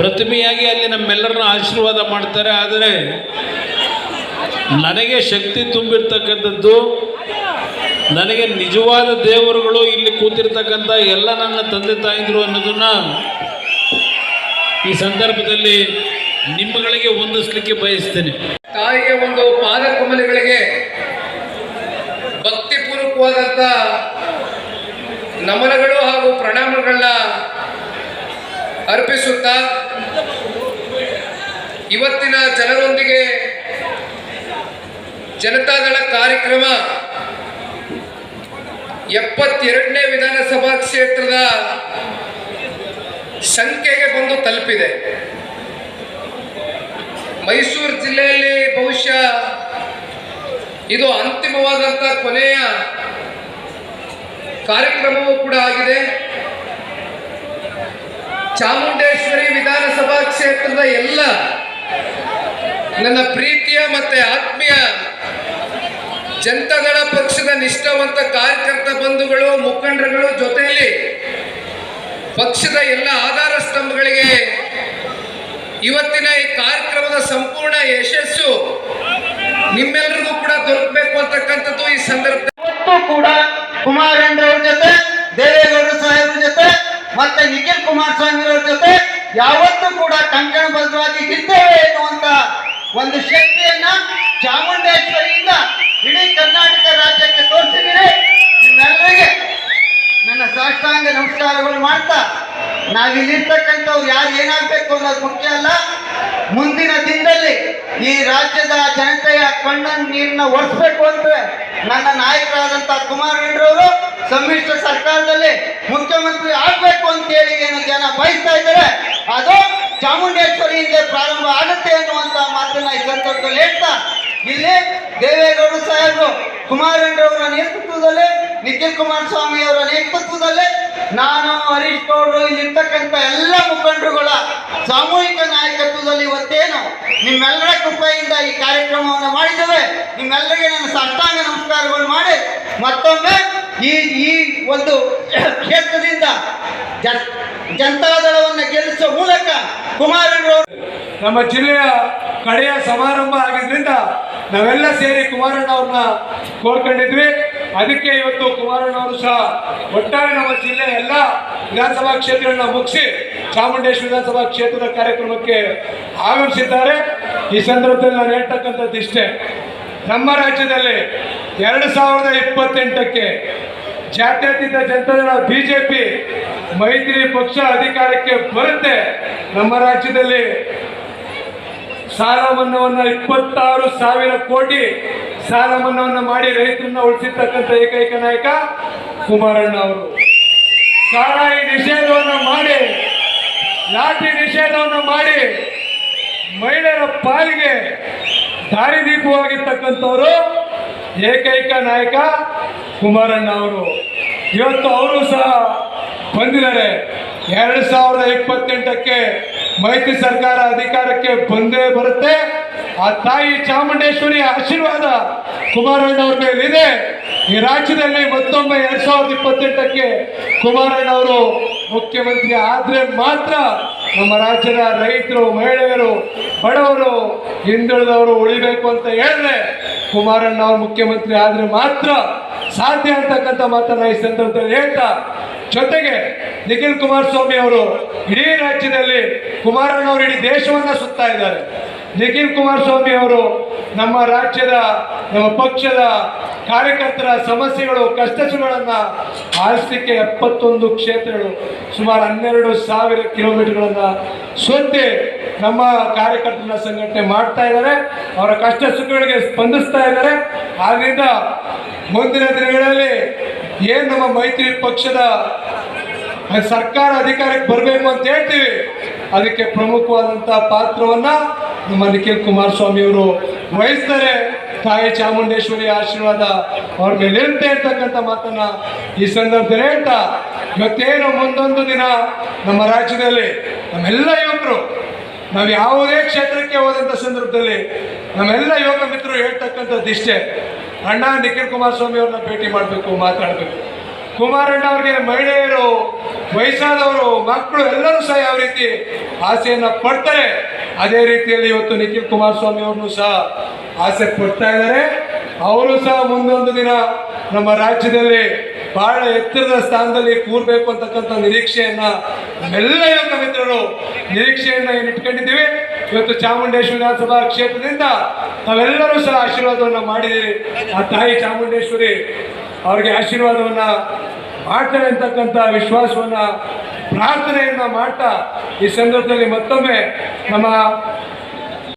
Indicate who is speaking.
Speaker 1: ಪ್ರತಿಮೆಯಾಗಿ ಅಲ್ಲಿ ನಮ್ಮೆಲ್ಲರನ್ನ ಆಶೀರ್ವಾದ ಮಾಡ್ತಾರೆ. ಆದರೆ ನನಗೆ ಶಕ್ತಿ ತುಂಬಿರ್ತಕ್ಕಂಥದ್ದು, ನನಗೆ ನಿಜವಾದ ದೇವರುಗಳು ಇಲ್ಲಿ ಕೂತಿರ್ತಕ್ಕಂಥ ಎಲ್ಲ ನನ್ನ ತಂದೆ ತಾಯಿದ್ರು ಅನ್ನೋದನ್ನ ಈ ಸಂದರ್ಭದಲ್ಲಿ ನಿಮ್ಮಗಳಿಗೆ ಹೊಂದಿಸ್ಲಿಕ್ಕೆ ಬಯಸ್ತೇನೆ.
Speaker 2: ತಾಯಿಗೆ ಒಂದು ಪಾದ ಕಮಲಗಳಿಗೆ ಭಕ್ತಿಪೂರ್ವಕವಾದಂಥ ನಮನಗಳು ಹಾಗೂ ಪ್ರಣಾಮಗಳನ್ನ ಅರ್ಪಿಸುತ್ತಾ ಇವತ್ತಿನ ಜನರೊಂದಿಗೆ ಜನತಾದಳ ಕಾರ್ಯಕ್ರಮ 72ನೇ ವಿಧಾನಸಭಾ ಕ್ಷೇತ್ರದ ಸಂಖ್ಯೆಗೆ ಬಂದು ತಲುಪಿದೆ. ಮೈಸೂರು ಜಿಲ್ಲೆಯಲ್ಲಿ ಬಹುಶಃ ಇದು ಅಂತಿಮವಾದಂಥ ಕೊನೆಯ ಕಾರ್ಯಕ್ರಮವೂ ಕೂಡ ಆಗಿದೆ. ಚಾಮುಂಡೇಶ್ವರಿ ವಿಧಾನಸಭಾ ಕ್ಷೇತ್ರದ ಎಲ್ಲ ನನ್ನ ಪ್ರೀತಿಯ ಮತ್ತೆ ಆತ್ಮೀಯ ಜನತಾದಳ ಪಕ್ಷದ ನಿಷ್ಠಾವಂತ ಕಾರ್ಯಕರ್ತ ಬಂಧುಗಳು, ಮುಖಂಡರುಗಳು ಜೊತೆಯಲ್ಲಿ ಪಕ್ಷದ ಎಲ್ಲ ಆಧಾರ ಸ್ತಂಭಗಳಿಗೆ ಇವತ್ತಿನ ಈ ಕಾರ್ಯಕ್ರಮದ ಸಂಪೂರ್ಣ ಯಶಸ್ಸು ನಿಮ್ಮೆಲ್ಲರಿಗೂ ಕೂಡ ದೊರಕಬೇಕು ಅಂತಕ್ಕಂಥದ್ದು ಈ ಸಂದರ್ಭದಲ್ಲಿ
Speaker 3: ಕೂಡ ಕುಮಾರಣ್ಣವ್ರ ಜೊತೆ, ದೇವೇಗೌಡರ ಸಾಹೇಬ್ರ ಜೊತೆ ಮತ್ತೆ ನಿಖಿಲ್ ಕುಮಾರಸ್ವಾಮಿ ಅವರ ಜೊತೆ ಯಾವತ್ತೂ ಕೂಡ ಕಂಕಣಬದ್ಧವಾಗಿ ಇದ್ದೇವೆ ಎನ್ನುವಂತ ಒಂದು ಶಕ್ತಿಯನ್ನ ಚಾಮುಂಡೇಶ್ವರಿಯಿಂದ ಇಡೀ ಕರ್ನಾಟಕ ರಾಜ್ಯಕ್ಕೆ ತೋರಿಸಿದ್ದೀರಿ. ನಿಮ್ಮೆಲ್ಲರಿಗೆ ನನ್ನ ಸಾಷ್ಟಾಂಗ ನಮಸ್ಕಾರಗಳು ಮಾಡ್ತಾ, ನಾವಿಲ್ಲಿರ್ತಕ್ಕಂಥವ್ರು ಯಾರು ಏನಾಗಬೇಕು ಅನ್ನೋದು ಮುಖ್ಯ ಅಲ್ಲ. ಮುಂದಿನ ದಿನದಲ್ಲಿ ಈ ರಾಜ್ಯದ ಜನತೆಯ ಕಣ್ಣನ್ನು ನೀರನ್ನ ಒರೆಸ್ಬೇಕು ಅಂದ್ರೆ ನನ್ನ ನಾಯಕರಾದಂಥ ಕುಮಾರಣ್ಣರವರು ಸಮ್ಮಿಶ್ರ ಸರ್ಕಾರದಲ್ಲಿ ಮುಖ್ಯಮಂತ್ರಿ ಆಗ್ಬೇಕು ಅಂತೇಳಿ ಏನು ಜನ ಬಯಸ್ತಾ ಇದ್ದಾರೆ, ಅದು ಚಾಮುಂಡೇಶ್ವರಿಯಿಂದ ಪ್ರಾರಂಭ ಆಗುತ್ತೆ ಅನ್ನುವಂತ ಮಾತನ್ನ ಈ ಸಂದರ್ಭದಲ್ಲಿ ಹೇಳ್ತಾ, ಇಲ್ಲಿ ದೇವೇಗೌಡರು ಸಾಹೇಬರು ಕುಮಾರಣ್ಣರವರ ನೇತೃತ್ವದಲ್ಲಿ, ನಿಖಿಲ್ ಕುಮಾರಸ್ವಾಮಿ ಅವರ ನೇತೃತ್ವದಲ್ಲಿ, ನಾನು ಹರೀಶ್ ಗೌಡರು ಇಲ್ಲಿರ್ತಕ್ಕಂಥ ಎಲ್ಲ ಮುಖಂಡರುಗಳ ಸಾಮೂಹಿಕ ನಾಯಕತ್ವದಲ್ಲಿ ಇವತ್ತೇನು ನಿಮ್ಮೆಲ್ಲರ ಕೃಪೆಯಿಂದ ಈ ಕಾರ್ಯಕ್ರಮವನ್ನು ಮಾಡಿದ್ದೇವೆ. ನಿಮ್ಮೆಲ್ಲರಿಗೆ ನನ್ನ ಸಾಷ್ಟಾಂಗ ನಮಸ್ಕಾರಗಳು ಮಾಡಿ ಮತ್ತೊಮ್ಮೆ ಈ ಒಂದು ಕ್ಷೇತ್ರದಿಂದ ಜನತಾದಳವನ್ನು ಗೆಲ್ಲಿಸುವ ಮೂಲಕ ಕುಮಾರಣ್ಣರವರು
Speaker 4: ನಮ್ಮ ಜಿಲ್ಲೆಯ ಕಡೆಯ ಸಮಾರಂಭ ಆಗಿದ್ರಿಂದ ನಾವೆಲ್ಲ ಸೇರಿ ಕುಮಾರಣ್ಣ ಅವ್ರನ್ನ ಕೋರ್ಕೊಂಡಿದ್ವಿ. ಅದಕ್ಕೆ ಇವತ್ತು ಕುಮಾರಣ್ಣವರು ಸಹ ಒಟ್ಟಾರೆ ನಮ್ಮ ಜಿಲ್ಲೆಯ ಎಲ್ಲ ವಿಧಾನಸಭಾ ಕ್ಷೇತ್ರಗಳನ್ನ ಮುಗಿಸಿ ಚಾಮುಂಡೇಶ್ವರಿ ವಿಧಾನಸಭಾ ಕ್ಷೇತ್ರದ ಕಾರ್ಯಕ್ರಮಕ್ಕೆ ಆಗಮಿಸಿದ್ದಾರೆ. ಈ ಸಂದರ್ಭದಲ್ಲಿ ನಾನು ಹೇಳ್ತಕ್ಕಂಥದ್ದು ಇಷ್ಟೇ, ನಮ್ಮ ರಾಜ್ಯದಲ್ಲಿ 2028ಕ್ಕೆ ಜಾತ್ಯತೀತ ಜನತಾದಳ ಬಿಜೆಪಿ ಮೈತ್ರಿ ಪಕ್ಷ ಅಧಿಕಾರಕ್ಕೆ ಬರುತ್ತೆ. ನಮ್ಮ ರಾಜ್ಯದಲ್ಲಿ ಸಾಲ ಮನ್ನಾವನ್ನು 26,000 ಕೋಟಿ ಸಾಲ ಮನ್ನಾವನ್ನು ಮಾಡಿ ರೈತರನ್ನ ಉಳಿಸಿರ್ತಕ್ಕಂಥ ಏಕೈಕ ನಾಯಕ ಕುಮಾರಣ್ಣ ಅವರು. ಸಾರಾಯಿ ನಿಷೇಧವನ್ನು ಮಾಡಿ, ಲಾಠಿ ನಿಷೇಧವನ್ನು ಮಾಡಿ ಮಹಿಳೆಯರ ಪಾಲಿಗೆ ದಾರಿದೀಪವಾಗಿರ್ತಕ್ಕಂಥವರು ಏಕೈಕ ನಾಯಕ ಕುಮಾರಣ್ಣ ಅವರು. ಇವತ್ತು ಅವರು ಸಹ ಬಂದಿದ್ದಾರೆ. 2028ಕ್ಕೆ ಮೈತ್ರಿ ಸರ್ಕಾರ ಅಧಿಕಾರಕ್ಕೆ ಬಂದೇ ಬರುತ್ತೆ. ಆ ತಾಯಿ ಚಾಮುಂಡೇಶ್ವರಿ ಆಶೀರ್ವಾದ ಕುಮಾರಣ್ಣ ಅವ್ರ ಮೇಲೆ ಇದೆ. ಈ ರಾಜ್ಯದಲ್ಲಿ ಮತ್ತೊಮ್ಮೆ 2028ಕ್ಕೆ ಕುಮಾರಣ್ಣ ಅವರು ಮುಖ್ಯಮಂತ್ರಿ ಆದರೆ ಮಾತ್ರ ನಮ್ಮ ರಾಜ್ಯದ ರೈತರು, ಮಹಿಳೆಯರು, ಬಡವರು, ಹಿಂದುಳಿದವರು ಉಳಿಬೇಕು ಅಂತ ಹೇಳಿದ್ರೆ ಕುಮಾರಣ್ಣ ಅವರು ಮುಖ್ಯಮಂತ್ರಿ ಆದರೆ ಮಾತ್ರ ಸಾಧ್ಯ ಅಂತಕ್ಕಂಥ ಮಾತನ್ನ ಈ ಸಂದರ್ಭದಲ್ಲಿ ಹೇಳ್ತಾ, ಜೊತೆಗೆ ನಿಖಿಲ್ ಕುಮಾರಸ್ವಾಮಿ ಅವರು ಇಡೀ ರಾಜ್ಯದಲ್ಲಿ, ಕುಮಾರಣ್ಣ ಅವರು ಇಡೀ ದೇಶವನ್ನ ಸುತ್ತಾ ಇದ್ದಾರೆ. ನಿಖಿಲ್ ಕುಮಾರಸ್ವಾಮಿ ಅವರು ನಮ್ಮ ರಾಜ್ಯದ, ನಮ್ಮ ಪಕ್ಷದ ಕಾರ್ಯಕರ್ತರ ಸಮಸ್ಯೆಗಳು, ಕಷ್ಟಗಳನ್ನು ಆಲಿಸಲಿಕ್ಕೆ 71 ಕ್ಷೇತ್ರಗಳು, ಸುಮಾರು 12,000 ಕಿಲೋಮೀಟರ್ಗಳನ್ನು ಸುತ್ತಿ ನಮ್ಮ ಕಾರ್ಯಕರ್ತರನ್ನ ಸಂಘಟನೆ ಮಾಡ್ತಾ ಇದ್ದಾರೆ. ಅವರ ಕಷ್ಟ ಸುಖಗಳಿಗೆ ಸ್ಪಂದಿಸ್ತಾ ಇದ್ದಾರೆ. ಆದ್ದರಿಂದ ಮುಂದಿನ ದಿನಗಳಲ್ಲಿ ಏನು ನಮ್ಮ ಮೈತ್ರಿ ಪಕ್ಷದ ಸರ್ಕಾರ ಅಧಿಕಾರಕ್ಕೆ ಬರಬೇಕು ಅಂತ ಹೇಳ್ತೀವಿ, ಅದಕ್ಕೆ ಪ್ರಮುಖವಾದಂಥ ಪಾತ್ರವನ್ನು ನಮ್ಮ ನಿಖಿಲ್ ಕುಮಾರಸ್ವಾಮಿ ಅವರು ವಹಿಸ್ತಾರೆ. ತಾಯಿ ಚಾಮುಂಡೇಶ್ವರಿ ಆಶೀರ್ವಾದ ಅವ್ರ ಮೇಲೆ ಇರುತ್ತೆ ಅಂತಕ್ಕಂಥ ಮಾತನ್ನ ಈ ಸಂದರ್ಭದಲ್ಲಿ ಹೇಳ್ತಾ, ಇವತ್ತೇನು ಮುಂದೊಂದು ದಿನ ನಮ್ಮ ರಾಜ್ಯದಲ್ಲಿ ನಮ್ಮೆಲ್ಲ ಯುವಕರು, ನಾವು ಯಾವುದೇ ಕ್ಷೇತ್ರಕ್ಕೆ ಹೋದಂಥ ಸಂದರ್ಭದಲ್ಲಿ ನಮ್ಮೆಲ್ಲ ಯುವಕ ಮಿತ್ರರು ಹೇಳ್ತಕ್ಕಂಥದ್ದು ಇಷ್ಟೇ, ಅಣ್ಣ ನಿಖಿಲ್ ಕುಮಾರಸ್ವಾಮಿ ಅವ್ರನ್ನ ಭೇಟಿ ಮಾಡಬೇಕು, ಮಾತಾಡಬೇಕು. ಕುಮಾರಣ್ಣ ಅವ್ರಿಗೆ ಮಹಿಳೆಯರು, ವಯಸ್ಸಾದವರು, ಮಕ್ಕಳು ಎಲ್ಲರೂ ಸಹ ಯಾವ ರೀತಿ ಆಸೆಯನ್ನ ಪಡ್ತಾರೆ ಅದೇ ರೀತಿಯಲ್ಲಿ ಇವತ್ತು ನಿಖಿಲ್ ಕುಮಾರಸ್ವಾಮಿ ಅವ್ರನ್ನು ಸಹ ಆಸೆ ಪಡ್ತಾ ಇದ್ದಾರೆ. ಅವರು ಸಹ ಮುಂದೊಂದು ದಿನ ನಮ್ಮ ರಾಜ್ಯದಲ್ಲಿ ಬಹಳ ಎತ್ತರದ ಸ್ಥಾನದಲ್ಲಿ ಕೂರ್ಬೇಕು ಅಂತಕ್ಕಂಥ ನಿರೀಕ್ಷೆಯನ್ನ ನಮ್ಮೆಲ್ಲ ಯುವಕ ಮಿತ್ರರು ನಿರೀಕ್ಷೆಯನ್ನ ಇಟ್ಕೊಂಡಿದ್ದೀವಿ. ಇವತ್ತು ಚಾಮುಂಡೇಶ್ವರಿ ವಿಧಾನಸಭಾ ಕ್ಷೇತ್ರದಿಂದ ನಾವೆಲ್ಲರೂ ಸಹ ಆಶೀರ್ವಾದವನ್ನ ಮಾಡಿದ್ದೀವಿ. ಆ ತಾಯಿ ಚಾಮುಂಡೇಶ್ವರಿ ಅವ್ರಿಗೆ ಆಶೀರ್ವಾದವನ್ನ ಮಾಡ್ತಾರೆ ಅಂತಕ್ಕಂಥ ವಿಶ್ವಾಸವನ್ನ ಪ್ರಾರ್ಥನೆಯನ್ನ ಮಾಡ್ತಾ ಈ ಸಂದರ್ಭದಲ್ಲಿ ಮತ್ತೊಮ್ಮೆ ನಮ್ಮ